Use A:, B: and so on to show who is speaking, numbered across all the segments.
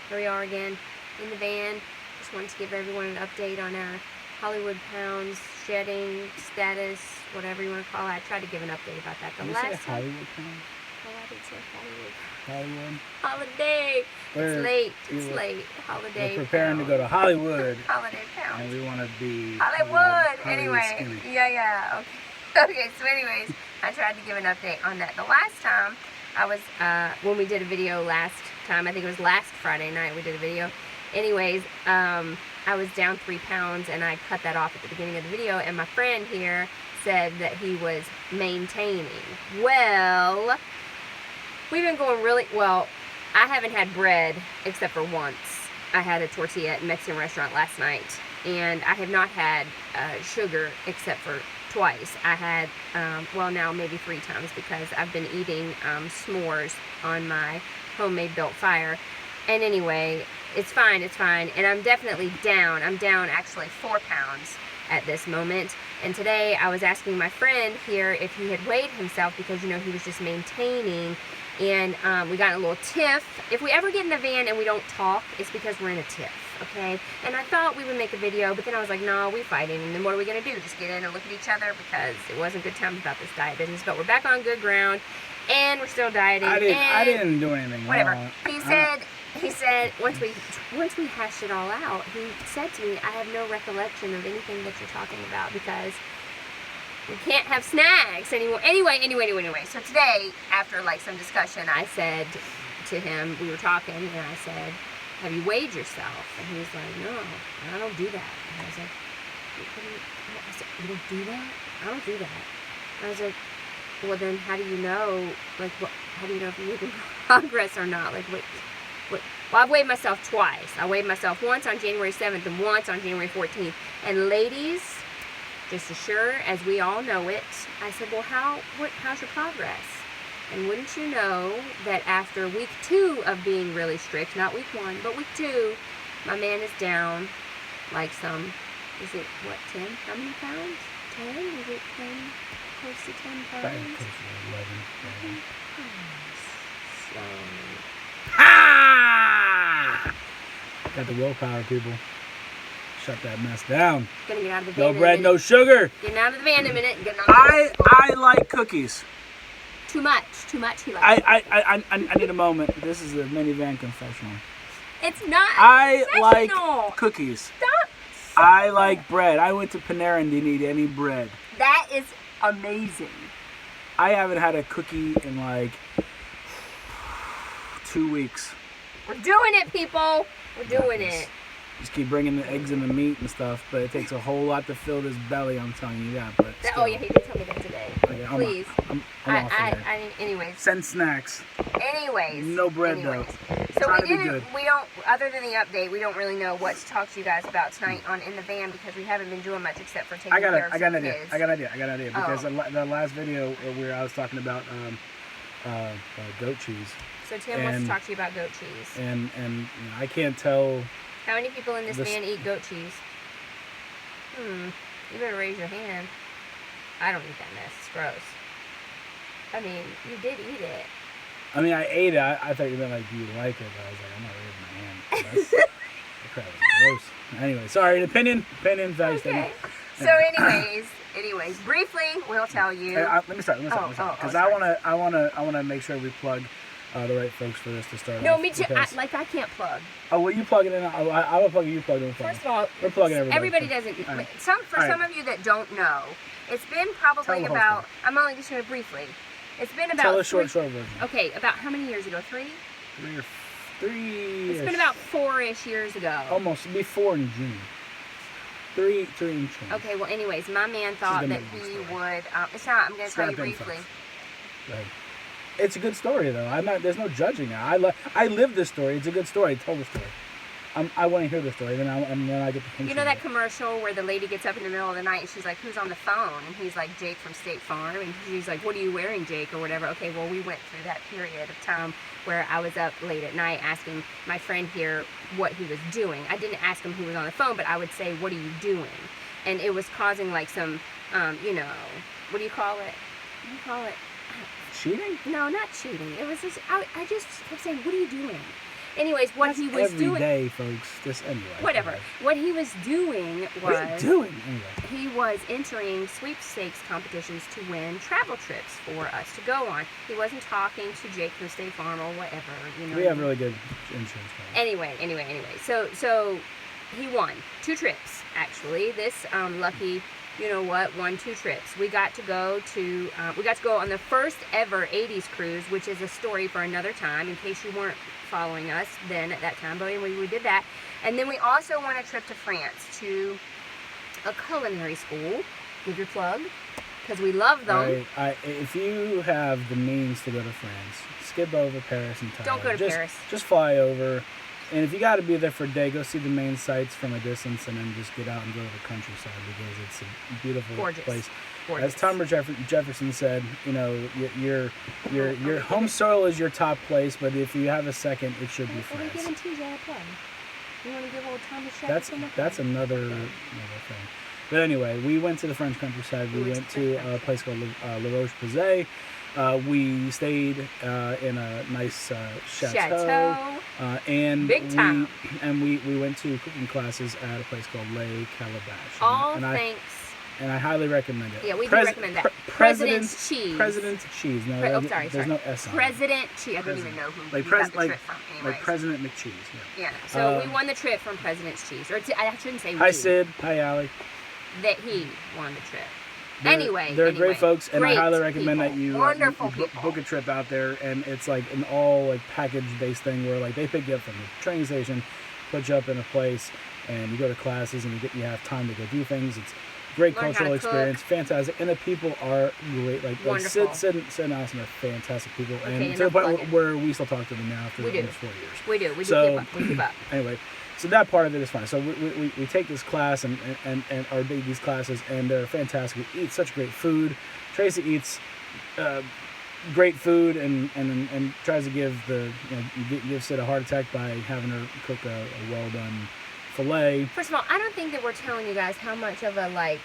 A: here we are again in the van. Just wanted to give everyone an update on our Hollywood pounds shedding status, whatever you want to call it. I tried to give an update about that.
B: Did you say Hollywood pounds?
A: Oh, I did say Hollywood.
B: Hollywood?
A: Holiday. It's late. It's late. Holiday.
B: We're preparing to go to Hollywood.
A: Holiday pounds.
B: And we want to be
A: Hollywood.
B: Hollywood
A: Anyway.
B: skinny.
A: Yeah. Okay. Okay. So, anyways, I tried to give an update on that. The last time I was when we did a video last time, I think it was last Friday night we did a video. Anyways, I was down 3 pounds and I cut that off at the beginning of the video, and my friend here said that he was maintaining. Well, we've been going really well. I haven't had bread except for once. I had a tortilla at a Mexican restaurant last night, and I have not had sugar except for twice. I had, well, now maybe 3 times, because I've been eating s'mores on my homemade built fire. And anyway, it's fine, and I'm definitely down. I'm down actually 4 pounds at this moment. And today I was asking my friend here if he had weighed himself, because, you know, he was just maintaining. And we got in a little tiff. If we ever get in the van and we don't talk, it's because we're in a tiff, okay? And I thought we would make a video, but then I was like, no, we're fighting. And then what are we going to do? Just get in and look at each other? Because it wasn't good times about this diet business. But we're back on good ground, and we're still dieting.
B: I didn't do anything
A: whatever.
B: wrong.
A: He said once we hashed it all out, he said to me, I have no recollection of anything that you're talking about, because we can't have snacks anymore. Anyway. So today, after like some discussion, I said to him, we were talking, and I said, have you weighed yourself? And he was like, no, I don't do that. And I was like, you don't do that? I don't do that. I was like, well, then how do you know, like, how do you know if you're making progress or not? Like, what? Well, I've weighed myself twice. I weighed myself once on January 7th and once on January 14th. And ladies, just as sure as we all know it, I said, well, how's your progress? And wouldn't you know that after week 2 of being really strict, not week 1, but week 2, my man is down like some, is it, what, 10? How many pounds? 10? Is it 10? Close to 10 pounds?
B: Close to 11.
A: So...
B: Ah! Got the willpower, people. Shut that mess down.
A: Gonna get out of the van.
B: No bread, no sugar.
A: Getting out of the van in a minute.
B: I like cookies.
A: Too much he likes.
B: I need a moment. This is a minivan confessional.
A: It's not.
B: I like cookies.
A: Stop.
B: I like bread. I went to Panera and didn't eat any bread.
A: That is amazing.
B: I haven't had a cookie in like 2 weeks.
A: We're doing it, people. We're doing it.
B: Just keep bringing the eggs and the meat and stuff, but it takes a whole lot to fill this belly. I'm telling you that. But
A: oh yeah, he did tell me that today.
B: Okay,
A: please.
B: I'm off of there.
A: Anyways.
B: Send snacks.
A: Anyways.
B: No bread though.
A: So we don't, other than the update, we don't really know what to talk to you guys about tonight on In the Van, because we haven't been doing much except for taking care of some kids.
B: I got an idea. Because the last video where I was talking about goat cheese.
A: So Tim wants to talk to you about goat cheese.
B: And I can't tell.
A: How many people in this van eat goat cheese? You better raise your hand. I don't eat that mess. It's gross. I mean, you did eat it.
B: I mean, I ate it. I thought you meant like, do you like it? But I was like, I'm not raising my hand. That crap was gross. Anyway, sorry. Opinion.
A: Okay. So anyways, briefly, we'll tell you.
B: Let me start. Because I wanna make sure we plug the right folks for this to start.
A: No, me too. I can't plug.
B: Oh, well, you plug it in. I will plug it. You plug it in.
A: First of all,
B: we're plugging everybody.
A: Everybody doesn't. Right. Some of you that don't know, it's been probably about. I'm only just going to briefly. It's been about.
B: Tell a short version.
A: Okay, about how many years ago? 3?
B: 3.
A: It's been about 4-ish years ago.
B: Almost. It'll be 4 in June. 3 in June.
A: Okay. Well, anyways, my man thought that he would. It's not. I'm going to tell you briefly.
B: Right. It's a good story, though. There's no judging it. I live this story. It's a good story. I tell the story. I want to hear the story. Then I get the.
A: You know that commercial where the lady gets up in the middle of the night and she's like, "Who's on the phone?" And he's like, "Jake from State Farm." And she's like, "What are you wearing, Jake?" or whatever. Okay, well, we went through that period of time where I was up late at night asking my friend here what he was doing. I didn't ask him who was on the phone, but I would say, "What are you doing?" And it was causing like some, what do you call it? What do you call it?
B: Cheating?
A: No, not cheating. It was just, I just kept saying, what are you doing? Anyways, what
B: That's
A: he was
B: every
A: doing.
B: day, folks. Just anyway.
A: Whatever. What he was doing was.
B: What are you doing? Anyway.
A: He was entering sweepstakes competitions to win travel trips for us to go on. He wasn't talking to Jake from State Farm or whatever. You know.
B: We have really good insurance company.
A: Anyway. So he won 2 trips actually. This lucky. You know what? Won 2 trips. We got to go on the first ever 80s cruise, which is a story for another time, in case you weren't following us then at that time. But anyway, we did that. And then we also won a trip to France to a culinary school. Give your plug, because we love them.
B: If you have the means to go to France, skip over Paris and Thailand.
A: Don't go to Paris.
B: Just fly over. And if you got to be there for a day, go see the main sites from a distance, and then just get out and go to the countryside, because it's a beautiful place.
A: Gorgeous.
B: As Thomas Jefferson said, you know, your home soil is your top place, but if you have a second, it should be France.
A: We're giving TJ a plug. You want to give old Thomas Jefferson a plug?
B: That's another thing. But anyway, we went to the French countryside. We went to a place called La Roche-Posay. We stayed in a nice chateau. And
A: big time.
B: We went to cooking classes at a place called Les Calabash.
A: All thanks.
B: And I highly recommend it.
A: Yeah, we do recommend that. President's Cheese.
B: President's Cheese. No, there's no S on it.
A: President Cheese. I don't even know who got the trip from.
B: Like President McCheese.
A: Yeah. So we won the trip from President's Cheese. Or I shouldn't say we.
B: Hi, Sid. Hi, Allie.
A: That he won the trip.
B: They're great folks, and I highly recommend
A: people.
B: that you book a trip out there. And it's like an all like package-based thing where like they pick you up from the train station, put you up in a place, and you go to classes, and you have time to go do things. It's great cultural experience, fantastic, and the people are great. Like Sid and Austin are fantastic people, and to the point where we still talk to them now after almost 4 years.
A: We do. We keep up.
B: Anyway. So that part of it is fine. So we take this class and or these classes, and they're fantastic. We eat such great food. Tracy eats great food and tries to give Sid a heart attack by having her cook a well done filet.
A: First of all, I don't think that we're telling you guys how much of a like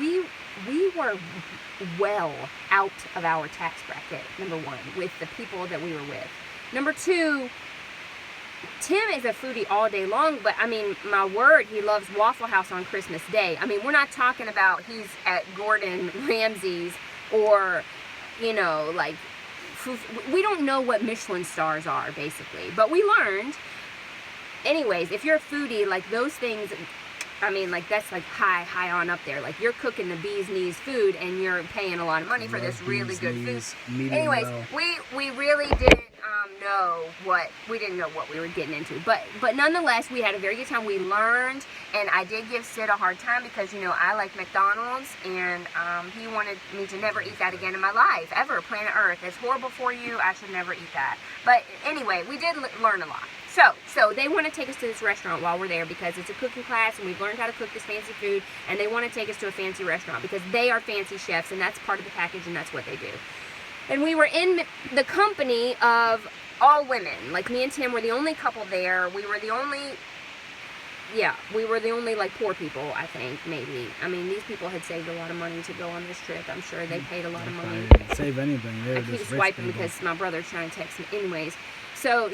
A: we were well out of our tax bracket. Number 1, with the people that we were with. Number 2. Tim is a foodie all day long, but I mean, my word, he loves Waffle House on Christmas Day. I mean, we're not talking about he's at Gordon Ramsay's or, you know, like, we don't know what Michelin stars are, basically. But we learned. Anyways, if you're a foodie, like, those things, I mean, like, that's, like, high on up there. Like, you're cooking the bee's knees food, and you're paying a lot of money for this really good food. Anyways, we really didn't we didn't know what we were getting into, but nonetheless, we had a very good time. We learned, and I did give Sid a hard time because, you know, I like McDonald's, and he wanted me to never eat that again in my life, ever. Planet Earth, it's horrible for you. I should never eat that. But anyway, we did learn a lot. So they want to take us to this restaurant while we're there because it's a cooking class, and we've learned how to cook this fancy food, and they want to take us to a fancy restaurant because they are fancy chefs, and that's part of the package, and that's what they do. And we were in the company of all women. Like, me and Tim were the only couple there. We were the only like poor people, I think, maybe. I mean, these people had saved a lot of money to go on this trip. I'm sure they paid a lot of money.
B: They didn't save anything.
A: I keep swiping because my brother's trying to text me. Anyways, so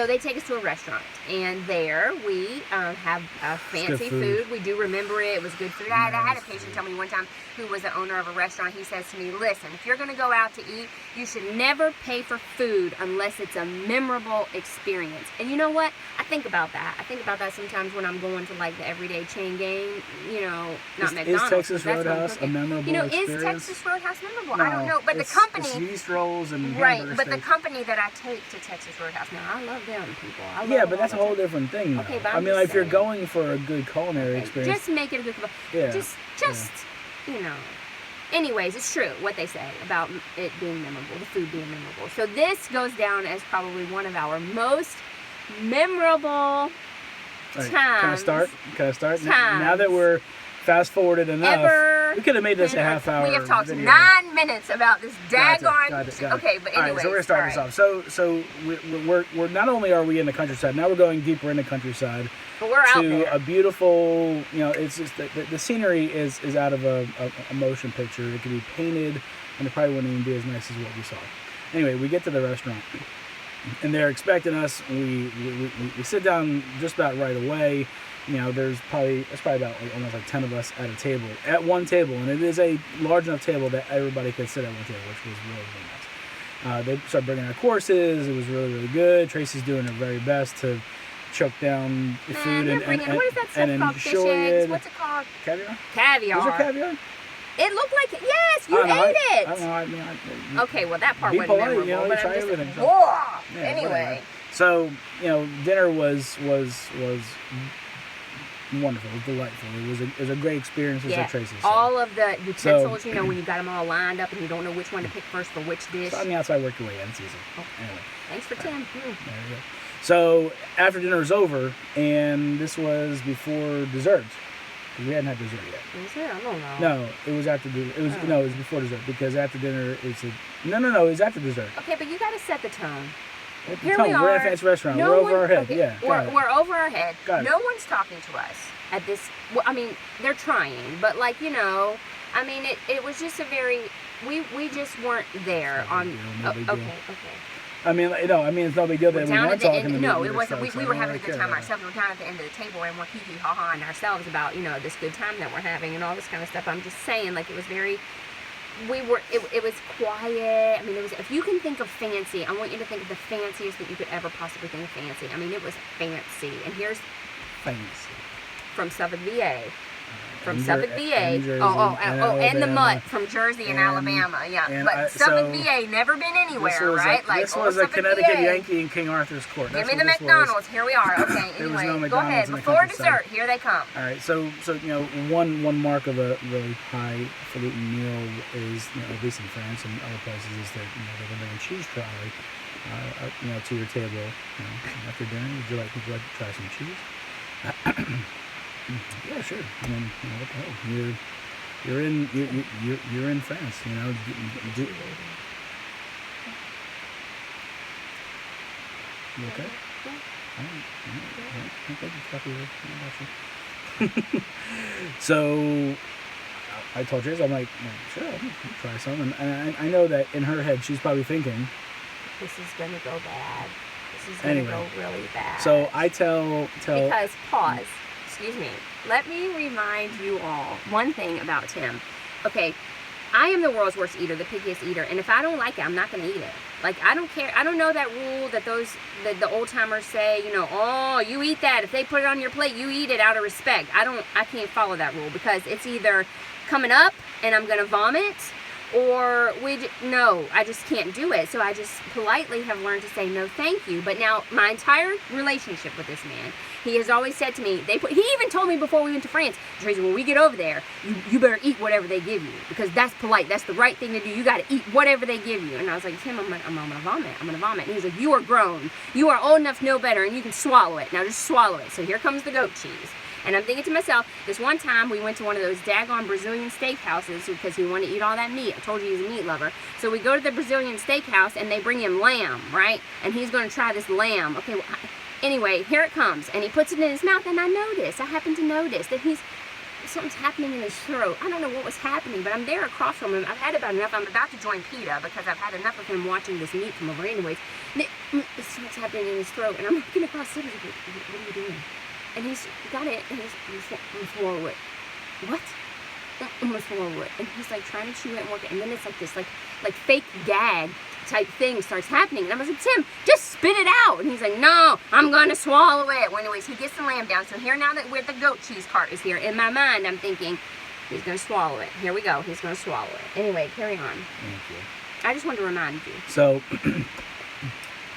A: they take us to a restaurant, and there we have fancy food. We do remember it. It was good food. I had a patient tell me one time who was the owner of a restaurant. He says to me, listen, if you're going to go out to eat, you should never pay for food unless it's a memorable experience. And you know what? I think about that. I think about that sometimes when I'm going to, like, the everyday chain game, you know, not McDonald's.
B: Is Texas Roadhouse a memorable experience?
A: Is Texas Roadhouse memorable?
B: No,
A: I don't know. But the company...
B: It's yeast rolls and
A: right, but the company that I take to Texas Roadhouse, now, I love them, people.
B: But that's a whole different thing, though.
A: Okay, but
B: I mean, like, if you're going for a good culinary experience...
A: Just make it a good... you know... Anyways, it's true what they say about it being memorable, the food being memorable. So this goes down as probably one of our most memorable times.
B: Can I start? Now that we're fast forwarded enough, we could have made this a half hour.
A: We have talked
B: video.
A: 9 minutes about this daggone.
B: Got it.
A: Okay, but anyways,
B: so we're gonna start this off. So we're not only are we in the countryside, now we're going deeper in the countryside.
A: But we're out there.
B: To a beautiful, you know, it's just the scenery is out of a motion picture. It could be painted, and it probably wouldn't even be as nice as what we saw. Anyway, we get to the restaurant, and they're expecting us. We sit down just about right away. You know, it's probably about like almost like 10 of us at a table, at one table, and it is a large enough table that everybody could sit at one table, which was really, really nice. They started bringing out courses. It was really, really good. Tracy's doing her very best to choke down the food and
A: what is that stuff called? Fish eggs? What's it called?
B: Caviar.
A: Caviar.
B: Was there caviar?
A: It looked like it. Yes, you ate it.
B: I don't know. I mean,
A: okay, well that part
B: be
A: wasn't
B: polite,
A: memorable,
B: you know,
A: but
B: try
A: I'm just
B: everything.
A: whoa.
B: Yeah,
A: Anyway.
B: Whatever. So, you know, dinner was wonderful. It was delightful. It was a great experience, as Tracy said.
A: All of the utensils, you know, when you got them all lined up and you don't know which one to pick first for which dish.
B: So on the outside, worked your way in season.
A: Oh.
B: Anyway.
A: Thanks for Tim.
B: There you go. So after dinner was over, and this was before dessert. We hadn't had dessert yet.
A: Was it? I don't know.
B: No, it was after it was before dessert, because after dinner it's no, it was after dessert.
A: Okay, but you got to set the tone.
B: Here we are. We're at a fancy restaurant. We're over our head.
A: Okay,
B: yeah,
A: we're over our head.
B: Got it.
A: No one's talking to us at this. Well, I mean, they're trying, but like, you know, I mean, it was just a very. We just weren't there on. Okay.
B: I mean, it's no big deal that we weren't talking.
A: No, it wasn't. We were having a good time ourselves. We were down at the end of the table and we're hee ha ha ourselves about, you know, this good time that we're having and all this kind of stuff. I'm just saying, like, it was very. It was quiet. I mean, if you can think of fancy, I want you to think of the fanciest that you could ever possibly think of fancy. I mean, it was fancy. And here's
B: fancy
A: from Suffolk, VA. From
B: Suffolk,
A: VA.
B: Jersey,
A: and the mutt from Jersey and Alabama. Yeah, but Suffolk, VA, never been anywhere, right?
B: Like this was a Connecticut Yankee in King Arthur's Court.
A: Give me the McDonald's. Here we are. Okay. Anyway, go ahead. Before dessert, here they come.
B: All right. So you know, one mark of a really highfalutin meal is, you know, at least in France and other places, is that, you know, they're going to bring a cheese trolley, you know, to your table. You know, after dinner, would you like to try some cheese? Yeah, sure. I mean, you know, what the hell? You're in France. You know. You okay? Okay. So I told Trace, I'm like, sure, I'll try some, and I know that in her head she's probably thinking,
A: this is gonna go bad. This is gonna go really bad.
B: So I tell
A: because pause. Excuse me. Let me remind you all one thing about Tim. Okay, I am the world's worst eater, the pickiest eater, and if I don't like it, I'm not going to eat it. Like, I don't care. I don't know that rule that the old timers say, you know, oh, you eat that. If they put it on your plate, you eat it out of respect. I can't follow that rule, because it's either coming up and I'm going to vomit, or no, I just can't do it. So I just politely have learned to say no thank you. But now my entire relationship with this man, he has always said to me, he even told me before we went to France, Tracy, when we get over there, you better eat whatever they give you, because that's polite. That's the right thing to do. You got to eat whatever they give you. And I was like, Tim, I'm gonna vomit. I'm gonna vomit. And he's like, you are grown. You are old enough to know better, and you can swallow it. Now just swallow it. So here comes the goat cheese. And I'm thinking to myself, this one time we went to one of those daggone Brazilian steakhouses because he wanted to eat all that meat. I told you he's a meat lover. So we go to the Brazilian steakhouse and they bring him lamb, right? And he's going to try this lamb. Okay, well, anyway, here it comes. And he puts it in his mouth, and I happen to notice that something's happening in his throat. I don't know what was happening, but I'm there across from him. I've had about enough. I'm about to join PETA because I've had enough of him watching this meat come over anyways. And it starts happening in his throat, and I'm looking across the table, like, what are you doing? And he's got it, and he's going to swallow it. What? I'm going to swallow it. And he's like trying to chew it and work it. And then it's like this like fake gag type thing starts happening. And I was like, Tim, just spit it out. And he's like, no, I'm going to swallow it. Well, anyways, he gets the lamb down. So here, now that the goat cheese cart is here, in my mind, I'm thinking, he's going to swallow it. Here we go. He's going to swallow it. Anyway, carry on.
B: Thank you.
A: I just wanted to remind you.
B: So,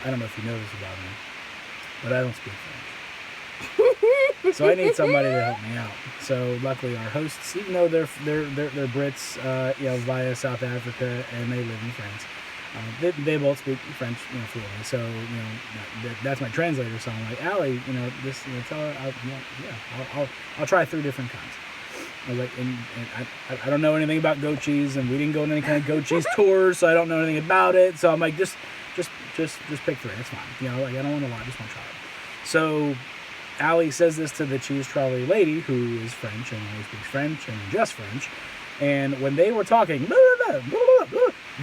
B: I don't know if you know this about me, but I don't speak French. So I need somebody to help me out. So luckily our hosts, even though they're Brits, you know, via South Africa, and they live in France, they both speak French, you know, fluently. So, you know, that's my translator. So I'm like, Allie, you know, this, you know, tell her, I'll try 3 different kinds. I was like, and I don't know anything about goat cheese, and we didn't go on any kind of goat cheese tours, so I don't know anything about it. So I'm like, just pick 3. That's fine. You know, like, I don't want a lot. Just want to try it. So Allie says this to the cheese trolley lady, who is French and only speaks French and just French. And when they were talking,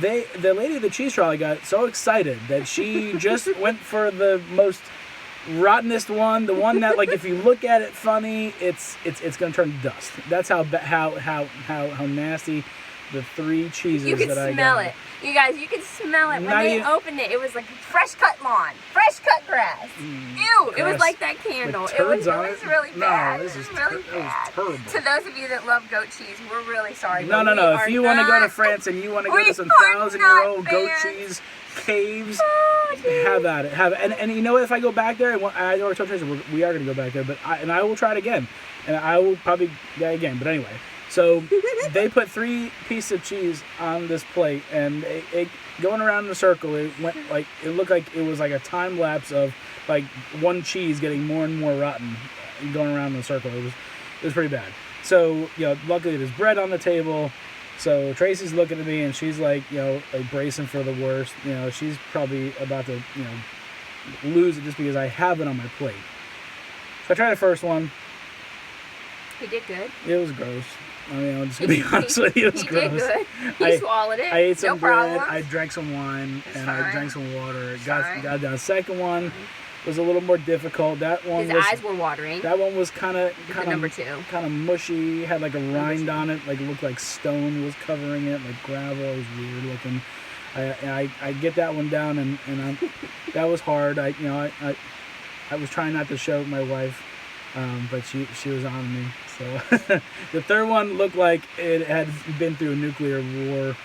B: the lady at the cheese trolley got so excited that she just went for the most rottenest one, the one that, like, if you look at it funny, it's gonna turn to dust. That's how nasty the 3 cheeses
A: You could
B: that I got.
A: smell it. You guys, you could smell it. When
B: Not
A: they
B: even-
A: opened it, it was like fresh cut lawn, fresh cut grass. Ew, it was
B: Gross.
A: like that candle.
B: With
A: It was
B: turds on it?
A: really
B: No,
A: bad.
B: this
A: It
B: is
A: was really
B: that was
A: bad.
B: terrible.
A: To those of you that love goat cheese, we're really sorry.
B: No.
A: but we
B: If you want to go to
A: not-
B: France and you want to go
A: We
B: to some
A: are
B: 1,000-year-old
A: not
B: goat
A: fans.
B: cheese caves,
A: Oh, dude.
B: have at it. Have it. And you know what? If I go back there, I already told Tracy we are going to go back there, but I will try it again, and I will probably die again. But anyway, so they put 3 pieces of cheese on this plate, and it going around in a circle. It went like it looked like it was like a time lapse of like one cheese getting more and more rotten, and going around in a circle. It was pretty bad. So luckily there's bread on the table. So Tracy's looking at me and she's like, like bracing for the worst. She's probably about to, lose it just because I have it on my plate. So I tried the first one.
A: He did good.
B: It was gross. I mean, I'm just gonna be honest with you. It was
A: He
B: gross.
A: did good. He
B: I-
A: swallowed it.
B: I ate some
A: no
B: bread.
A: problem.
B: I drank some wine,
A: It's
B: and I
A: fine.
B: drank some water.
A: It's
B: Got
A: fine.
B: down. The second one was a little more difficult. That one
A: His
B: was.
A: eyes were watering.
B: That one was kind of
A: number 2.
B: kind of mushy. Had like a rind on it. Like it looked like stone was covering it, like gravel. It was weird looking. I get that one down, and that was hard. I was trying not to show my wife, but she was on me. So the third one looked like it had been through a nuclear war.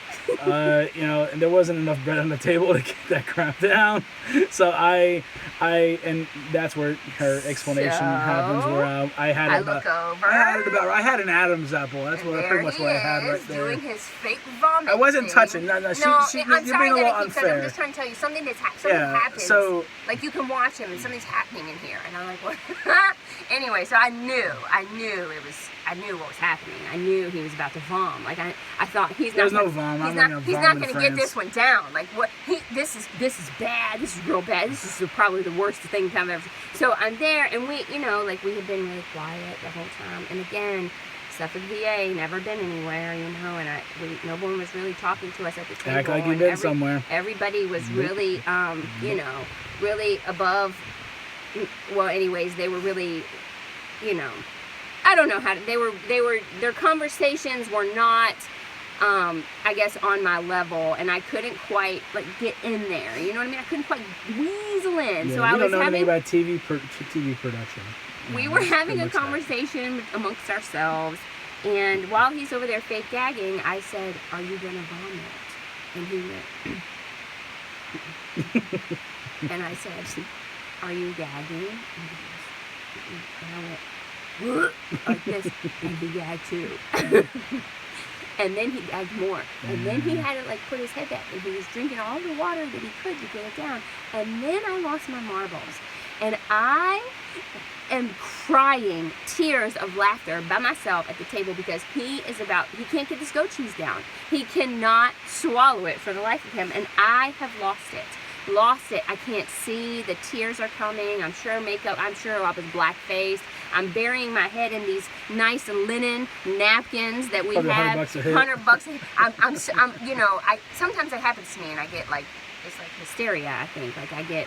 B: And there wasn't enough bread on the table to get that crap down. So and that's where her explanation
A: So,
B: happens. Where I had
A: I
B: about,
A: look over.
B: I had an Adam's apple. That's
A: and
B: what
A: there
B: pretty much
A: he
B: what I had
A: is,
B: right there.
A: doing his fake vomit.
B: I wasn't
A: thing.
B: touching. No,
A: I'm
B: you're
A: sorry
B: being a
A: that
B: little
A: I keep cutting. I'm
B: unfair.
A: just trying to tell you something something happens.
B: So
A: Like you can watch him and something's happening in here, and I'm like, what? Anyway, so I knew what was happening. I knew he was about to vom. Like I thought he's
B: There's
A: not.
B: no vom.
A: He's
B: I'm
A: not.
B: not
A: He's
B: gonna
A: not
B: vom in
A: going to get
B: France.
A: this one down. Like what? This is bad. This is real bad. This is probably the worst thing I've ever. So I'm there, and we had been really quiet the whole time. And again, Suffolk, VA, never been anywhere, and no one was really talking to us at the table.
B: Act like you've
A: and
B: been somewhere.
A: Everybody was really, really above. Well, anyways, they were really, I don't know how to. They were. Their conversations were not, I guess, on my level, and I couldn't quite get in there. You know what I mean? I couldn't quite weasel in.
B: Yeah,
A: So
B: we
A: I
B: don't
A: was
B: know anything
A: having.
B: about TV production.
A: We
B: No,
A: were
B: that's
A: having
B: pretty
A: a
B: much that.
A: conversation amongst ourselves, and while he's over there fake gagging, I said, "Are you gonna vomit?" And he went, and I said, "Are you gagging?" And he goes, and I went like this, and he gagged too. And then he gagged more, and then he had to put his head back, and he was drinking all the water that he could to get it down. And then I lost my marbles, and I am crying tears of laughter by myself at the table because he can't get this goat cheese down. He cannot swallow it for the life of him, and I have lost it. I can't see. The tears are coming. I'm sure I was black-faced. I'm burying my head in these nice linen napkins that we
B: Probably
A: have.
B: $100 a hit.
A: $100 a hit. I'm sometimes it happens to me, and I get it's like hysteria, I think.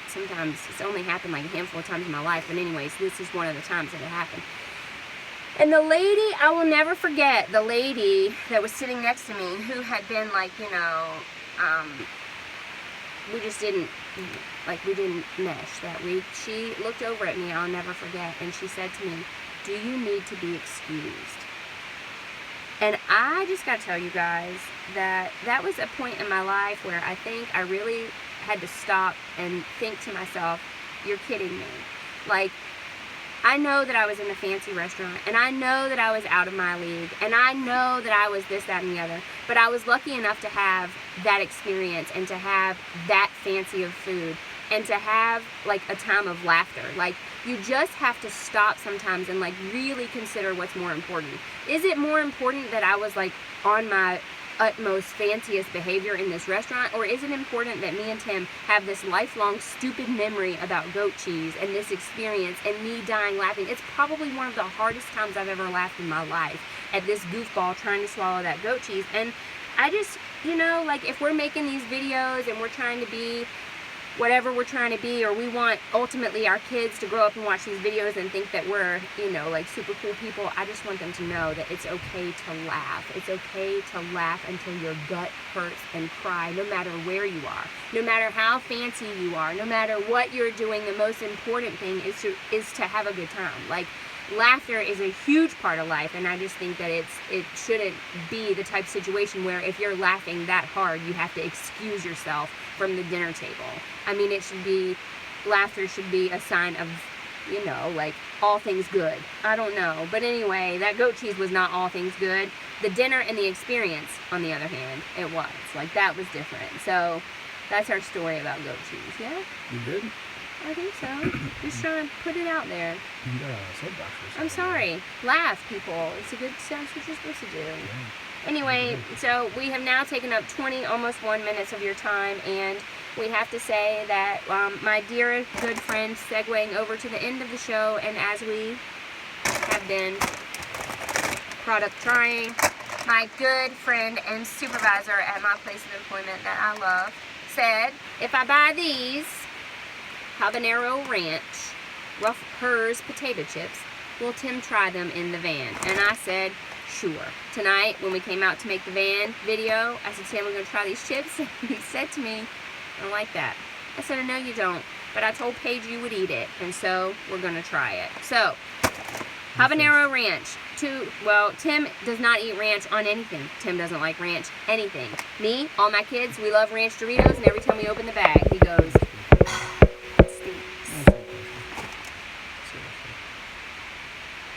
A: Sometimes it's only happened a handful of times in my life, but anyways, this is one of the times that it happened. And the lady, I will never forget, the lady that was sitting next to me, who had been we just didn't, we didn't mesh that week. She looked over at me, I'll never forget, and she said to me, "Do you need to be excused?" And I just got to tell you guys that was a point in my life where I think I really had to stop and think to myself, you're kidding me. I know that I was in a fancy restaurant, and I know that I was out of my league, and I know that I was this, that, and the other, but I was lucky enough to have that experience and to have that fancy of food and to have a time of laughter. You just have to stop sometimes and really consider what's more important. Is it more important that I was on my utmost fanciest behavior in this restaurant, or is it important that me and Tim have this lifelong stupid memory about goat cheese and this experience and me dying laughing? It's probably one of the hardest times I've ever laughed in my life at this goofball trying to swallow that goat cheese. And you know, like if we're making these videos and we're trying to be whatever we're trying to be, or we want ultimately our kids to grow up and watch these videos and think that we're, you know, like super cool people, I just want them to know that it's okay to laugh. It's okay to laugh until your gut hurts and cry, no matter where you are, no matter how fancy you are, no matter what you're doing. The most important thing is to have a good time. Like, laughter is a huge part of life, and I just think that it shouldn't be the type of situation where if you're laughing that hard, you have to excuse yourself from the dinner table. I mean, laughter should be a sign of, you know, like, all things good. I don't know. But anyway, that goat cheese was not all things good. The dinner and the experience, on the other hand, it was. Like, that was different. So, that's our story about goat cheese, yeah?
B: You did?
A: I think so. Just trying to put it out there.
B: You got a soapbox or something.
A: I'm sorry. Laugh, people. It's a good, that's what you're supposed to do. Yeah. Anyway, so we have now taken up 20, almost 1 minutes of your time, and we have to say that my dear good friend, segueing over to the end of the show, and as we have been product trying, my good friend and supervisor at my place of employment that I love said, if I buy these habanero ranch rough hers potato chips, will Tim try them in the van? And I said, sure. Tonight, when we came out to make the van video, I said, Tim, we're going to try these chips. And he said to me, I don't like that. I said, no, you don't. But I told Paige you would eat it. And so, we're going to try it. So, habanero ranch. Well, Tim does not eat ranch on anything. Tim doesn't like ranch anything. Me, all my kids, we love ranch Doritos. And every time we open the bag, he goes, it stinks.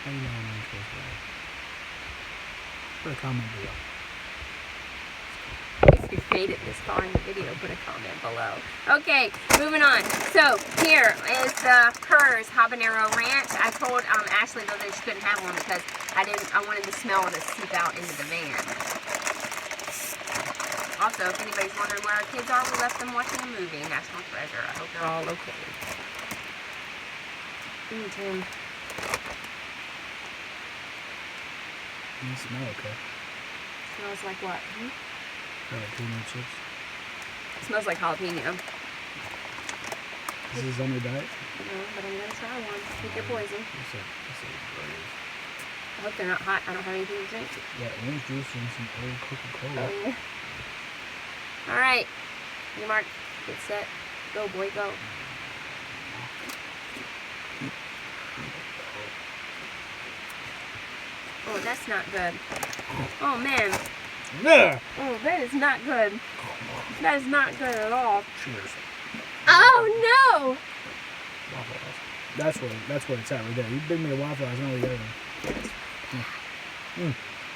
B: How you know I'm not supposed to? Put a comment below.
A: If you've made it this far in the video, put a comment below. Okay, moving on. So here is the hers habanero ranch. I told Ashley though that she couldn't have one because I wanted the smell to seep out into the van. Also, if anybody's wondering where our kids are, we left them watching a movie, National Treasure. I hope they're all okay. Tim.
B: You smell okay.
A: Smells like what?
B: Jalapeno chips.
A: It smells like jalapeno.
B: This is on your diet?
A: No, but I'm going to try one. Pick your poison. I hope they're not hot. I don't have anything to drink.
B: Yeah, orange juice and some old Coca-Cola.
A: Oh, yeah. All right. Your mark. Get set. Go, boy, go. Oh, that's not good. Oh, man.
B: Yeah.
A: Oh, that is not good. That is not good at all.
B: Cheers.
A: Oh, no!
B: That's where it's at right there. You bring me a waffle, I was gonna get it.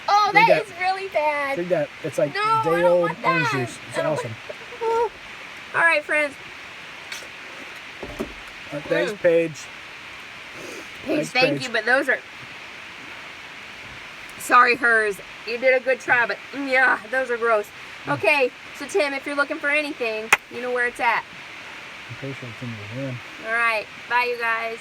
A: Oh, that is really bad.
B: Drink that. It's like
A: no,
B: day-old orange juice. It's awesome.
A: Oh. All right, friends.
B: Thanks, Paige.
A: Paige, thank you, but those are... Sorry, hers. You did a good try, but yeah, those are gross. Okay, so Tim, if you're looking for anything, you know where it's at.
B: I'm pretty sure it's in your hand.
A: All right. Bye, you guys.